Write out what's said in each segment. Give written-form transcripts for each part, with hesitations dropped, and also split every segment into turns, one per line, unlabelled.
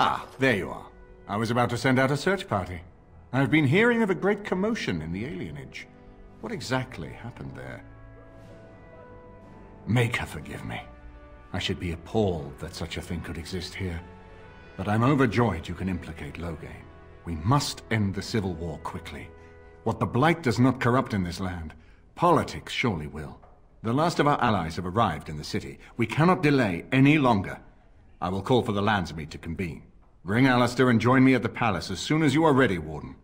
Ah, there you are. I was about to send out a search party. I've been hearing of a great commotion in the alienage. What exactly happened there? Make her forgive me. I should be appalled that such a thing could exist here. But I'm overjoyed you can implicate Loghain. We must end the civil war quickly. What the Blight does not corrupt in this land, politics surely will. The last of our allies have arrived in the city. We cannot delay any longer. I will call for the Landsmeet to convene. Bring Alistair and join me at the palace as soon as you are ready, Warden.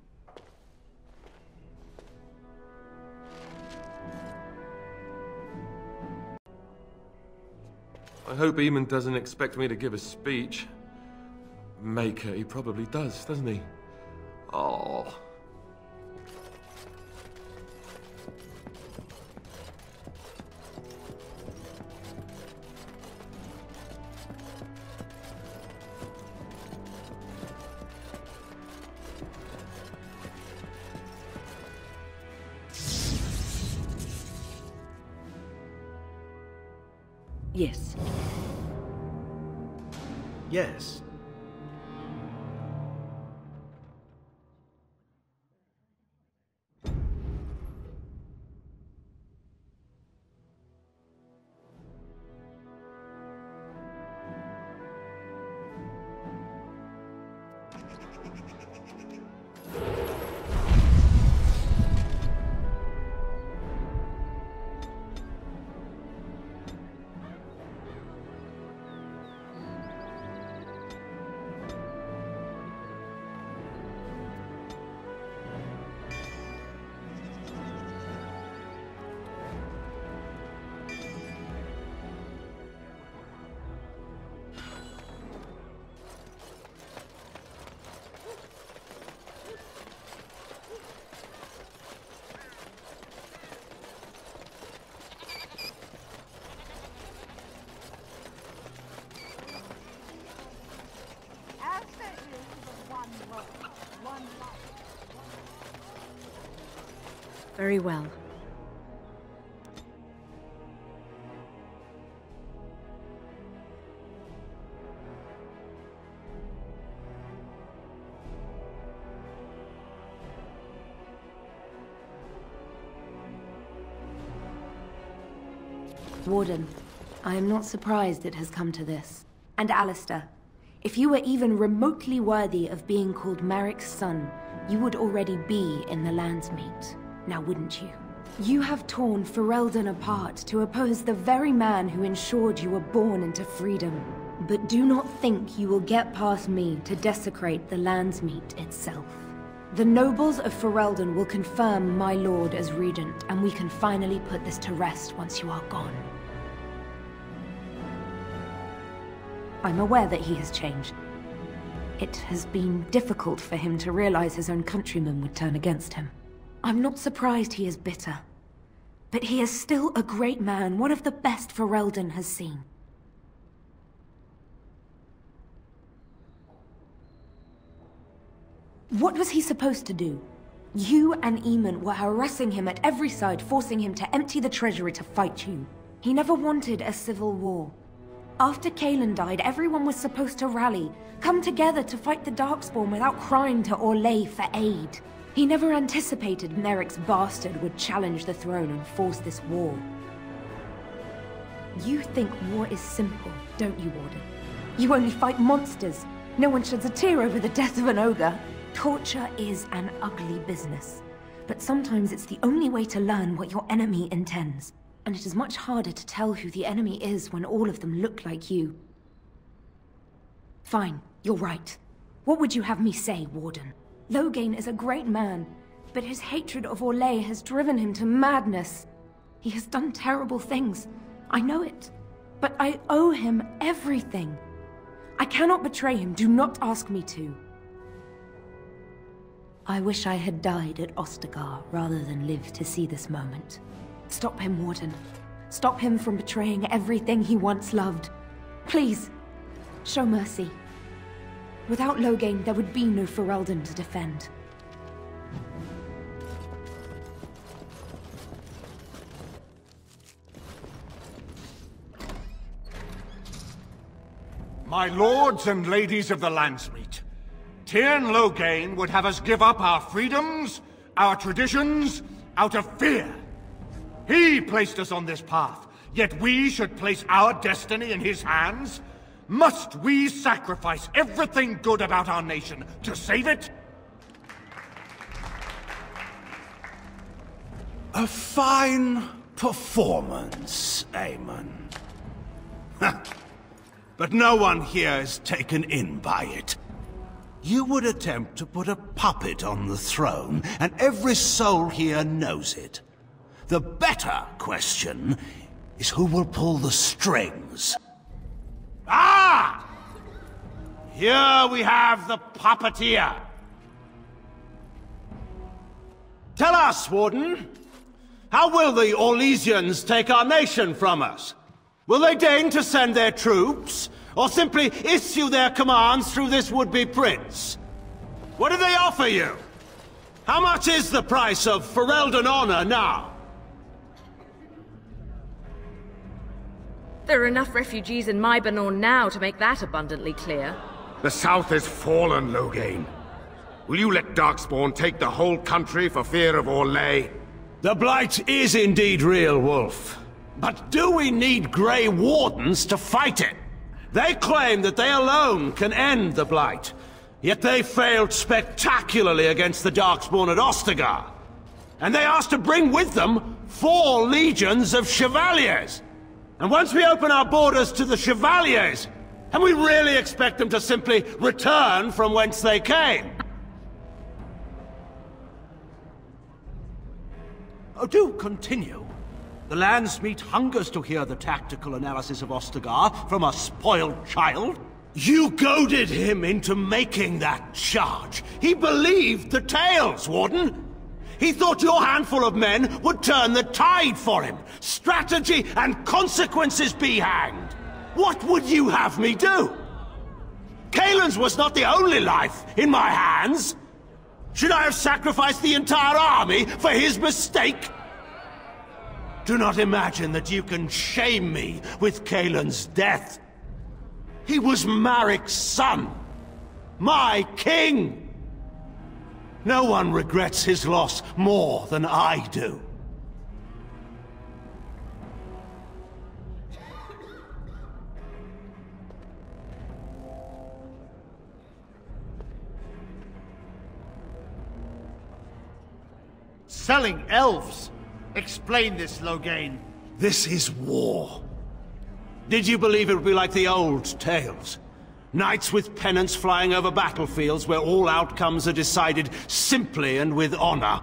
I hope Eamon doesn't expect me to give a speech. Maker, he probably does, doesn't he? Oh.
Yes.
Yes.
Very well.
Warden, I am not surprised it has come to this. And Alistair, if you were even remotely worthy of being called Marik's son, you would already be in the Landsmeet. Now wouldn't you? You have torn Ferelden apart to oppose the very man who ensured you were born into freedom. But do not think you will get past me to desecrate the Landsmeet itself. The nobles of Ferelden will confirm my lord as regent, and we can finally put this to rest once you are gone. I'm aware that he has changed. It has been difficult for him to realize his own countrymen would turn against him. I'm not surprised he is bitter. But he is still a great man, one of the best Ferelden has seen. What was he supposed to do? You and Eamon were harassing him at every side, forcing him to empty the treasury to fight you. He never wanted a civil war. After Kaelin died, everyone was supposed to rally, come together to fight the Darkspawn without crying to Orlais for aid. He never anticipated Merrick's bastard would challenge the throne and force this war. You think war is simple, don't you, Warden? You only fight monsters. No one sheds a tear over the death of an ogre. Torture is an ugly business. But sometimes it's the only way to learn what your enemy intends. And it is much harder to tell who the enemy is when all of them look like you. Fine, you're right. What would you have me say, Warden? Loghain is a great man, but his hatred of Orlais has driven him to madness. He has done terrible things. I know it. But I owe him everything. I cannot betray him. Do not ask me to. I wish I had died at Ostagar rather than live to see this moment. Stop him, Warden. Stop him from betraying everything he once loved. Please, show mercy. Without Loghain, there would be no Ferelden to defend.
My lords and ladies of the Landsmeet, Tyrn Loghain would have us give up our freedoms, our traditions, out of fear. He placed us on this path, yet we should place our destiny in his hands? Must we sacrifice everything good about our nation to save it?
A fine performance, Aemon. But no one here is taken in by it. You would attempt to put a puppet on the throne, and every soul here knows it. The better question is who will pull the strings. Ah! Here we have the puppeteer. Tell us, Warden, how will the Orlesians take our nation from us? Will they deign to send their troops, or simply issue their commands through this would-be prince? What do they offer you? How much is the price of Ferelden honor now?
There are enough refugees in Mybanor now to make that abundantly clear.
The South is fallen, Loghain. Will you let Darkspawn take the whole country for fear of Orlais?
The Blight is indeed real, Wolf. But do we need Grey Wardens to fight it? They claim that they alone can end the Blight, yet they failed spectacularly against the Darkspawn at Ostagar. And they asked to bring with them 4 legions of Chevaliers. And once we open our borders to the Chevaliers, and we really expect them to simply return from whence they came? Oh, do continue. The Landsmeet hungers to hear the tactical analysis of Ostagar from a spoiled child. You goaded him into making that charge. He believed the tales, Warden. He thought your handful of men would turn the tide for him. Strategy and consequences be hanged. What would you have me do? Kaelin's was not the only life in my hands. Should I have sacrificed the entire army for his mistake? Do not imagine that you can shame me with Kaelin's death. He was Marik's son. My king. No one regrets his loss more than I do.
Selling elves? Explain this, Loghain.
This is war. Did you believe it would be like the old tales? Knights with pennants flying over battlefields where all outcomes are decided simply and with honor?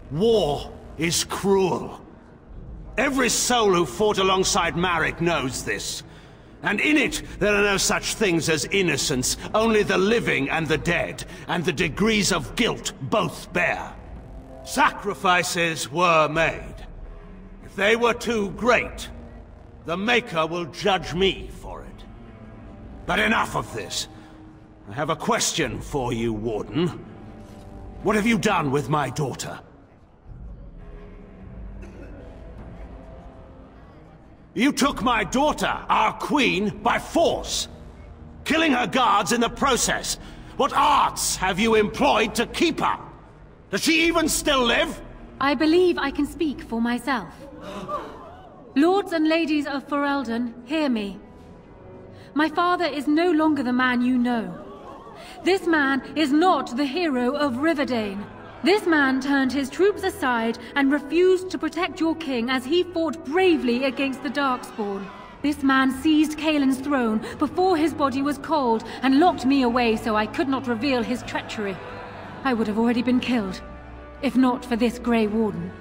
War is cruel. Every soul who fought alongside Marik knows this. And in it, there are no such things as innocence, only the living and the dead, and the degrees of guilt both bear. Sacrifices were made. If they were too great, the Maker will judge me for it. But enough of this. I have a question for you, Warden. What have you done with my daughter? You took my daughter, our queen, by force, killing her guards in the process. What arts have you employed to keep her? Does she even still live?
I believe I can speak for myself. Lords and ladies of Ferelden, hear me. My father is no longer the man you know. This man is not the hero of Riverdane. This man turned his troops aside and refused to protect your king as he fought bravely against the Darkspawn. This man seized Kaelin's throne before his body was cold and locked me away so I could not reveal his treachery. I would have already been killed, if not for this Grey Warden.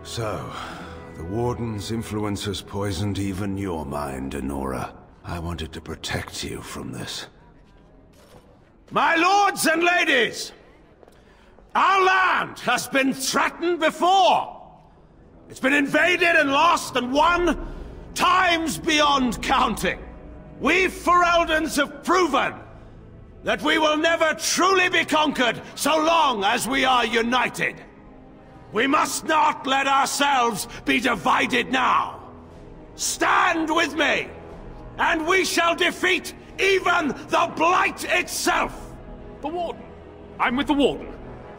So, the Warden's influence has poisoned even your mind, Enora. I wanted to protect you from this. My lords and ladies! Our land has been threatened before! It's been invaded and lost and won times beyond counting. We Fereldans have proven that we will never truly be conquered so long as we are united. We must not let ourselves be divided now. Stand with me, and we shall defeat even the Blight itself!
The Warden. I'm with the Warden.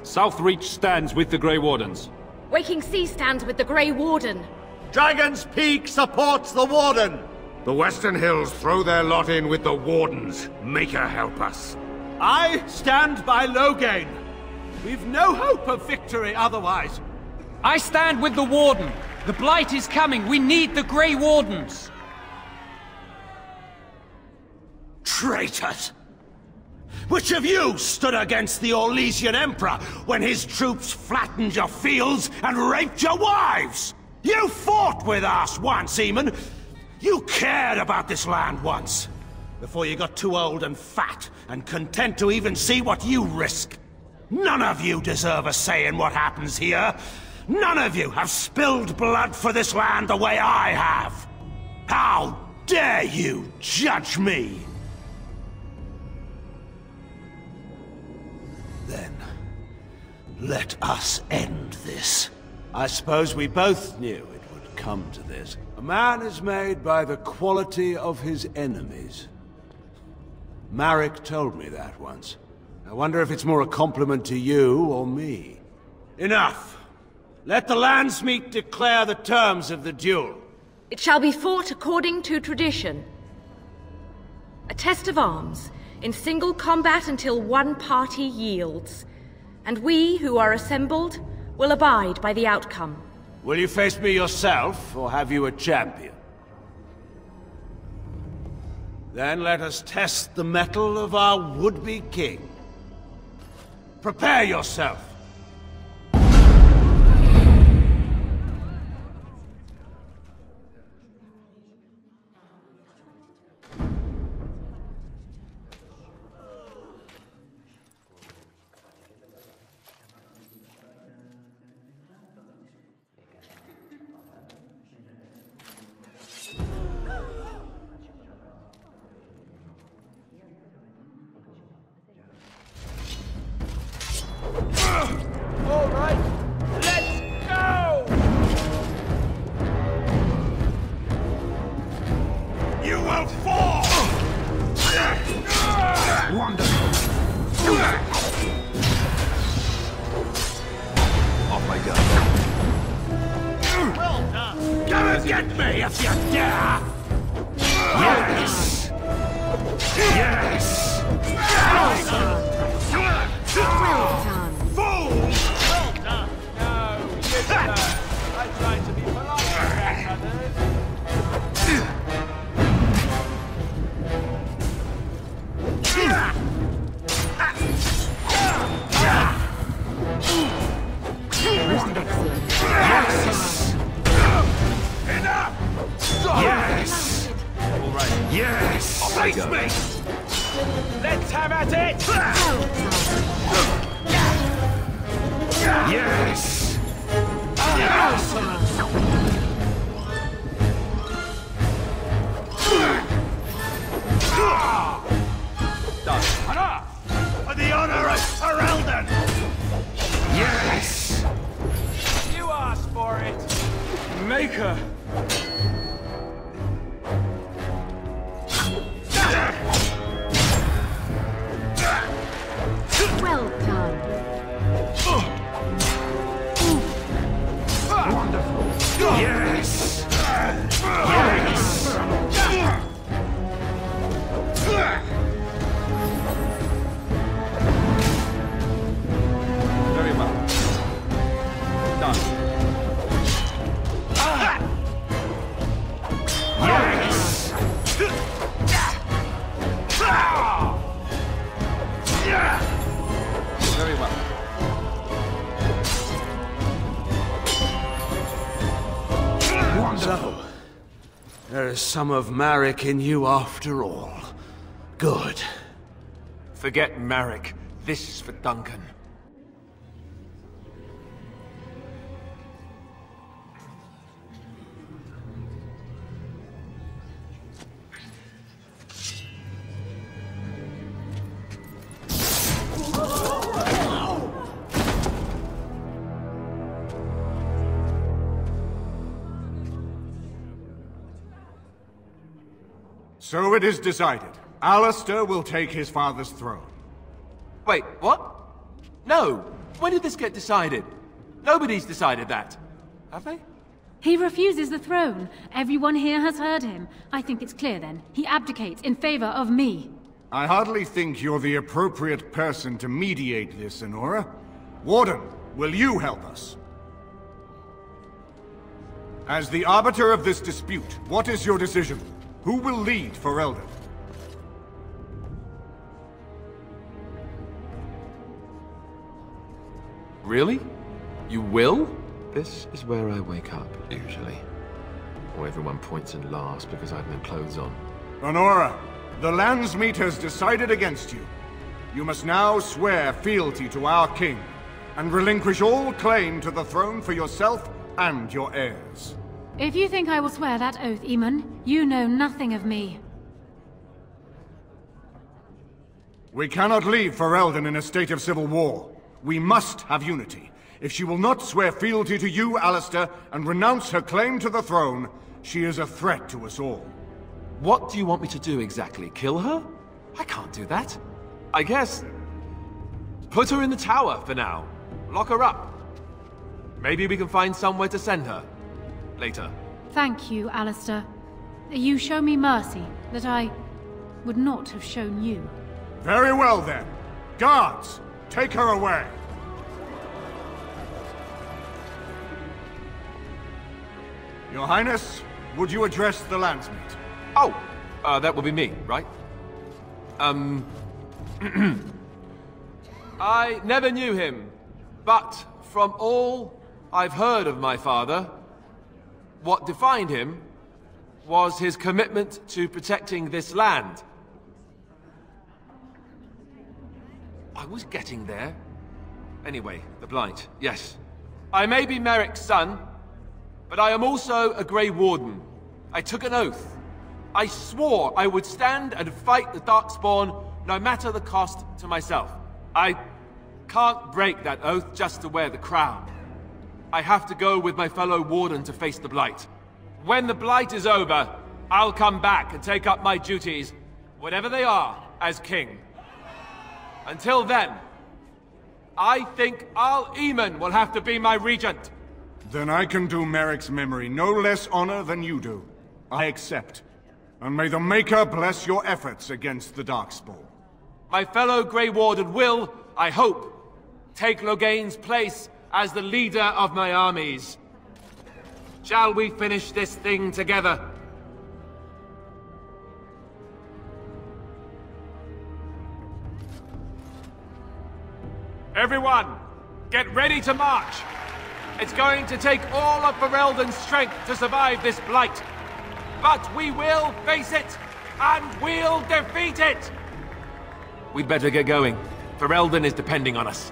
Southreach stands with the Grey Wardens.
Waking Sea stands with the Grey Warden.
Dragon's Peak supports the Warden.
The Western Hills throw their lot in with the Wardens. Maker help us.
I stand by Loghain. We've no hope of victory otherwise.
I stand with the Warden. The Blight is coming. We need the Grey Wardens.
Traitors! Which of you stood against the Orlesian Emperor when his troops flattened your fields and raped your wives? You fought with us once, Eamon. You cared about this land once. Before you got too old and fat and content to even see what you risk. None of you deserve a say in what happens here. None of you have spilled blood for this land the way I have. How dare you judge me? Then, let us end this. I suppose we both knew it would come to this. A man is made by the quality of his enemies. Marek told me that once. I wonder if it's more a compliment to you or me. Enough! Let the Landsmeet declare the terms of the duel.
It shall be fought according to tradition. A test of arms, in single combat until one party yields. And we, who are assembled, will abide by the outcome.
Will you face me yourself, or have you a champion? Then let us test the mettle of our would-be king. Prepare yourself!
All right, let's go!
You will fall! Wonderful! Off I go.
Well done.
Come and get me if you dare!
Yes! Yes!
Well done.
Well done. No, listen. I tried to be polite about others.
Yes! Enough! Yes!
All right.
Yes!
Face me!
Let's have at it!
Yes!
For the honor of Ferelden!
Yes!
You asked for it.
Maker!
Well done.
Wonderful! Yes! Yes!
Very well. Done.
Yes!
Very well.
So, there is some of Marek in you after all. Good.
Forget Marek. This is for Duncan.
So it is decided. Alistair will take his father's throne.
Wait, what? No! When did this get decided? Nobody's decided that. Have they?
He refuses the throne. Everyone here has heard him. I think it's clear then. He abdicates in favor of me.
I hardly think you're the appropriate person to mediate this, Honora. Warden, will you help us? As the arbiter of this dispute, what is your decision? Who will lead for Eldon?
Really? You will? This is where I wake up, usually. Or everyone points and laughs because I have no clothes on.
Honora, the Landsmeet has decided against you. You must now swear fealty to our king, and relinquish all claim to the throne for yourself and your heirs.
If you think I will swear that oath, Eamon, you know nothing of me.
We cannot leave Ferelden in a state of civil war. We must have unity. If she will not swear fealty to you, Alistair, and renounce her claim to the throne, she is a threat to us all.
What do you want me to do exactly? Kill her? I can't do that. I guess... put her in the tower for now. Lock her up. Maybe we can find somewhere to send her. Later.
Thank you, Alistair. You show me mercy that I would not have shown you.
Very well then. Guards, take her away. Your Highness, would you address the Landsmeet?
Oh, that would be me, right? I never knew him, but from all I've heard of my father, what defined him was his commitment to protecting this land. I was getting there. Anyway, the Blight, yes. I may be Merrick's son, but I am also a Grey Warden. I took an oath. I swore I would stand and fight the Darkspawn, no matter the cost to myself. I can't break that oath just to wear the crown. I have to go with my fellow Warden to face the Blight. When the Blight is over, I'll come back and take up my duties, whatever they are, as king. Until then, I think Eamon will have to be my regent.
Then I can do Merrick's memory no less honor than you do. I accept. And may the Maker bless your efforts against the Darkspawn.
My fellow Grey Warden will, I hope, take Loghain's place as the leader of my armies. Shall we finish this thing together? Everyone, get ready to march! It's going to take all of Ferelden's strength to survive this Blight. But we will face it, and we'll defeat it! We'd better get going. Ferelden is depending on us.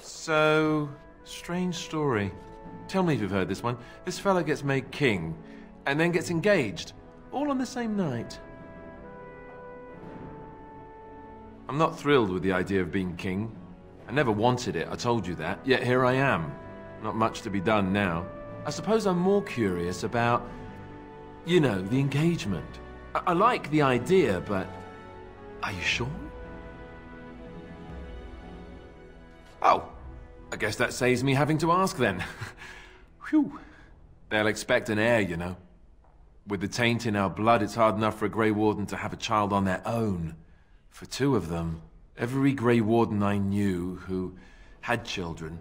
So, strange story. Tell me if you've heard this one. This fella gets made king, and then gets engaged, all on the same night. I'm not thrilled with the idea of being king. I never wanted it, I told you that, yet here I am. Not much to be done now. I suppose I'm more curious about, you know, the engagement. I like the idea, but are you sure? Oh. I guess that saves me having to ask then. Whew. They'll expect an heir, you know. With the taint in our blood, it's hard enough for a Grey Warden to have a child on their own. For two of them, every Grey Warden I knew who had children,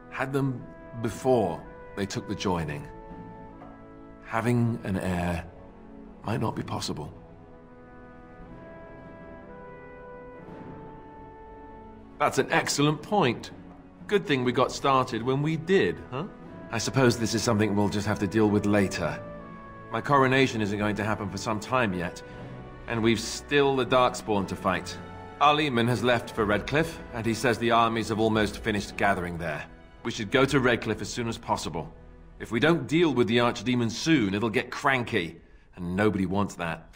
had them before they took the joining. Having an heir might not be possible. That's an excellent point. Good thing we got started when we did, huh? I suppose this is something we'll just have to deal with later. My coronation isn't going to happen for some time yet, and we've still the Darkspawn to fight. Eamon has left for Redcliffe, and he says the armies have almost finished gathering there. We should go to Redcliffe as soon as possible. If we don't deal with the Archdemon soon, it'll get cranky, and nobody wants that.